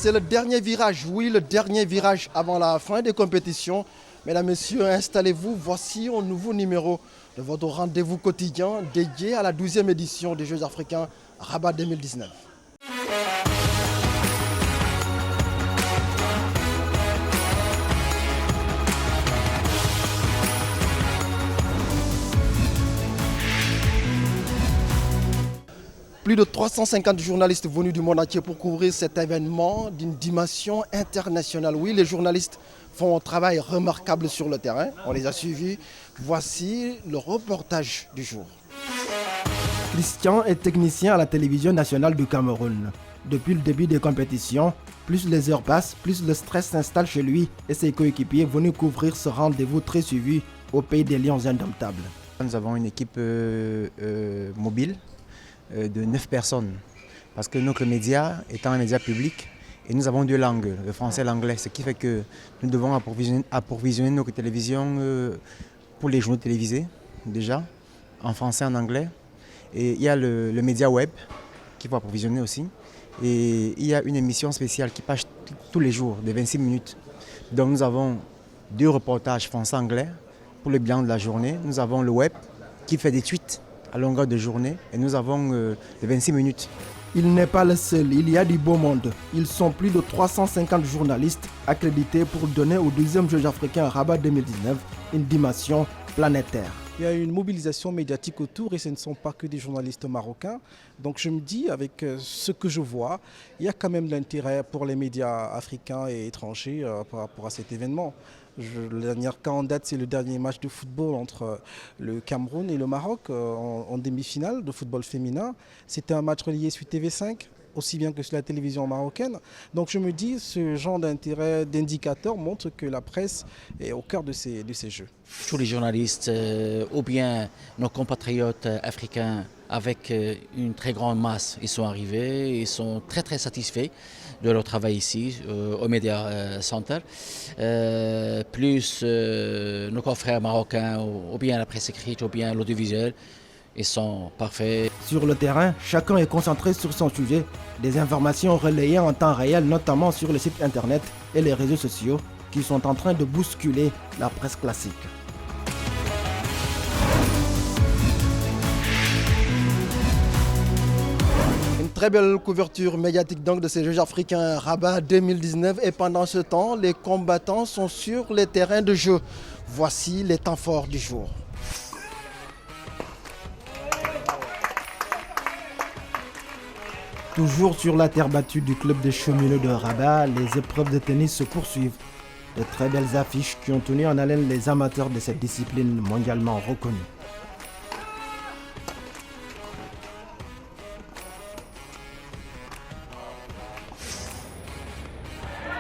C'est le dernier virage, oui, le dernier virage avant la fin des compétitions. Mesdames, Messieurs, installez-vous, voici un nouveau numéro de votre rendez-vous quotidien dédié à la 12e édition des Jeux africains Rabat 2019. Plus de 350 journalistes venus du monde entier pour couvrir cet événement d'une dimension internationale. Oui, les journalistes font un travail remarquable sur le terrain. On les a suivis. Voici le reportage du jour. Christian est technicien à la télévision nationale du Cameroun. Depuis le début des compétitions, plus les heures passent, plus le stress s'installe chez lui et ses coéquipiers venus couvrir ce rendez-vous très suivi au pays des Lions indomptables. Nous avons une équipe mobile de 9 personnes. Parce que notre média étant un média public, et nous avons deux langues, le français et l'anglais, ce qui fait que nous devons approvisionner notre télévision pour les journaux télévisés, déjà, en français et en anglais. Et il y a le média web qu'il faut approvisionner aussi. Et il y a une émission spéciale qui passe tous les jours, de 26 minutes. Donc nous avons deux reportages français-anglais pour le bilan de la journée. Nous avons le web qui fait des tweets à longueur de journée et nous avons les 26 minutes. Il n'est pas le seul, il y a du beau monde. Ils sont plus de 350 journalistes accrédités pour donner aux 12e Jeux africains à Rabat 2019 une dimension planétaire. Il y a une mobilisation médiatique autour et ce ne sont pas que des journalistes marocains. Donc je me dis, avec ce que je vois, il y a quand même de l'intérêt pour les médias africains et étrangers par rapport à cet événement. Le dernier cas en date, c'est le dernier match de football entre le Cameroun et le Maroc en demi-finale de football féminin. C'était un match relié sur TV5, aussi bien que sur la télévision marocaine. Donc je me dis, ce genre d'intérêt, d'indicateur montre que la presse est au cœur de ces jeux. Tous les journalistes ou bien nos compatriotes africains avec une très grande masse, ils sont arrivés, ils sont très satisfaits de leur travail ici au Media Center. Plus nos confrères marocains ou bien la presse écrite ou bien l'audiovisuel, ils sont parfaits. Sur le terrain, chacun est concentré sur son sujet. Des informations relayées en temps réel, notamment sur le site internet et les réseaux sociaux, qui sont en train de bousculer la presse classique. Une très belle couverture médiatique donc de ces Jeux africains Rabat 2019 et pendant ce temps, les combattants sont sur les terrains de jeu. Voici les temps forts du jour. Toujours sur la terre battue du club des cheminots de Rabat, les épreuves de tennis se poursuivent. De très belles affiches qui ont tenu en haleine les amateurs de cette discipline mondialement reconnue.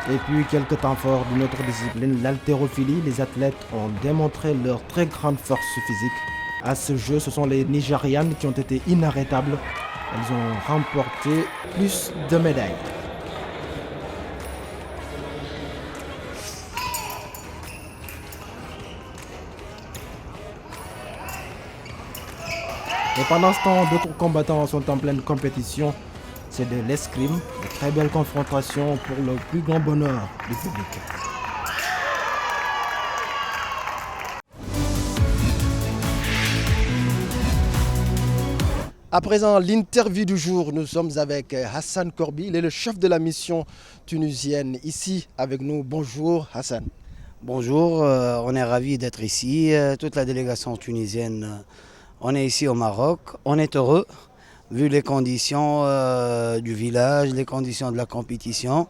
Et puis quelques temps forts d'une autre discipline, l'haltérophilie. Les athlètes ont démontré leur très grande force physique. À ce jeu, ce sont les Nigérianes qui ont été inarrêtables. Elles ont remporté plus de médailles. Et pendant ce temps, d'autres combattants sont en pleine compétition. C'est de l'escrime, de très belles confrontations pour le plus grand bonheur du public. À présent, l'interview du jour, nous sommes avec Hassan Corbi, il est le chef de la mission tunisienne ici avec nous. Bonjour Hassan. Bonjour, on est ravis d'être ici, toute la délégation tunisienne, on est ici au Maroc, on est heureux vu les conditions du village, les conditions de la compétition.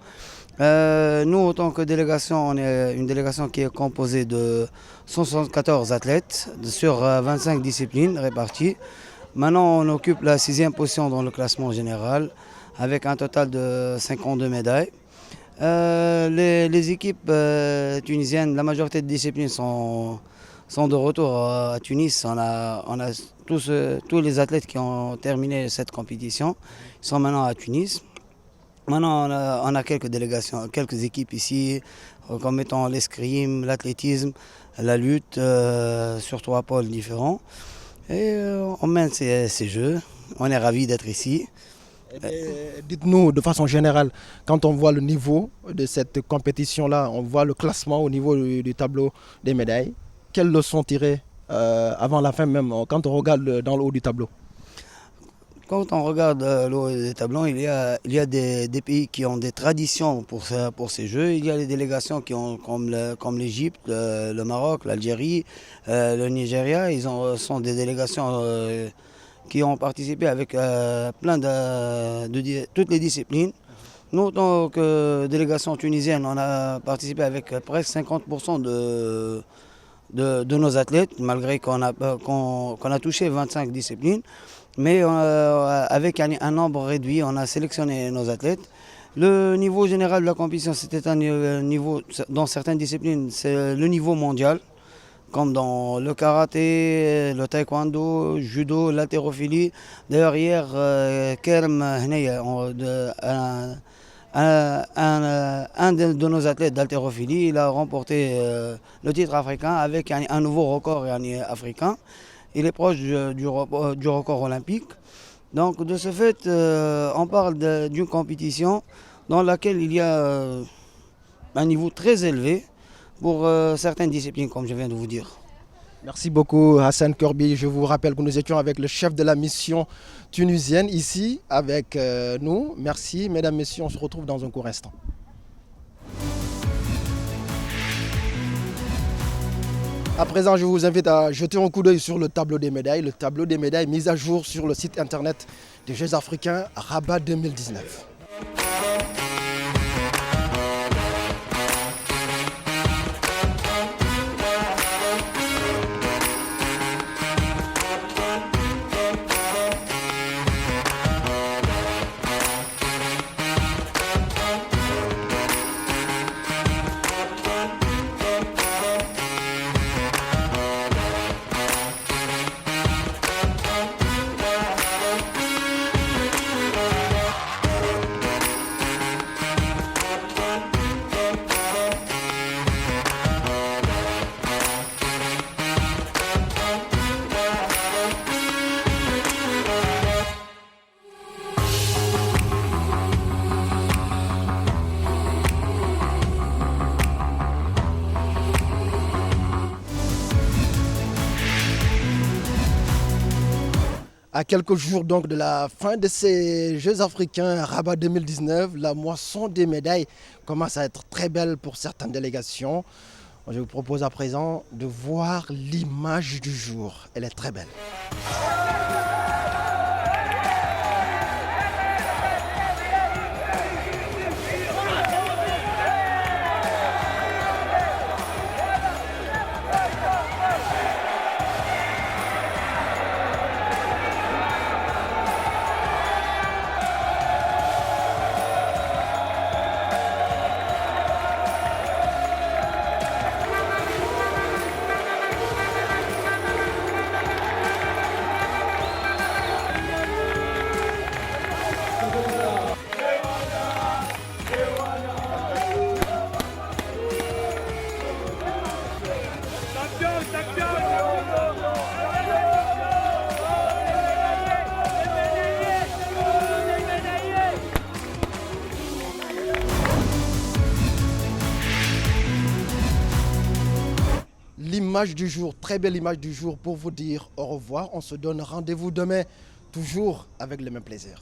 Nous, en tant que délégation, on est une délégation qui est composée de 174 athlètes sur 25 disciplines réparties. Maintenant, on occupe la 6e position dans le classement général avec un total de 52 médailles. Les équipes tunisiennes, la majorité des disciplines sont de retour à Tunis. On a tous les athlètes qui ont terminé cette compétition sont maintenant à Tunis. Maintenant, on a quelques délégations, quelques équipes ici, comme étant l'escrime, l'athlétisme, la lutte sur 3 pôles différents. Et on mène ces jeux, on est ravis d'être ici. Dites-nous de façon générale, quand on voit le niveau de cette compétition-là, on voit le classement au niveau du tableau des médailles. Quelles leçons tirer avant la fin même, quand on regarde dans le haut du tableau? Quand on regarde le haut des tableaux, il y a des pays qui ont des traditions pour ces jeux. Il y a des délégations qui ont, comme l'Égypte, le Maroc, l'Algérie, le Nigeria. Sont des délégations qui ont participé avec toutes les disciplines. Nous, en tant que délégation tunisienne, on a participé avec presque 50% de nos athlètes, malgré qu'on a touché 25 disciplines. Mais avec un nombre réduit, on a sélectionné nos athlètes. Le niveau général de la compétition, c'était un niveau, dans certaines disciplines, c'est le niveau mondial, comme dans le karaté, le taekwondo, le judo, l'haltérophilie. D'ailleurs, hier, Kerm Hneya, un de nos athlètes d'haltérophilie, il a remporté le titre africain avec un nouveau record africain. Il est proche du record olympique. Donc de ce fait, on parle d'une compétition dans laquelle il y a un niveau très élevé pour certaines disciplines, comme je viens de vous dire. Merci beaucoup Hassan Korbi. Je vous rappelle que nous étions avec le chef de la mission tunisienne ici avec nous. Merci mesdames, messieurs, on se retrouve dans un court instant. À présent, je vous invite à jeter un coup d'œil sur le tableau des médailles. Le tableau des médailles mis à jour sur le site internet des Jeux africains Rabat 2019. À quelques jours donc de la fin de ces Jeux africains Rabat 2019, la moisson des médailles commence à être très belle pour certaines délégations. Je vous propose à présent de voir l'image du jour. Elle est très belle. L'image du jour, très belle image du jour pour vous dire au revoir. On se donne rendez-vous demain, toujours avec le même plaisir.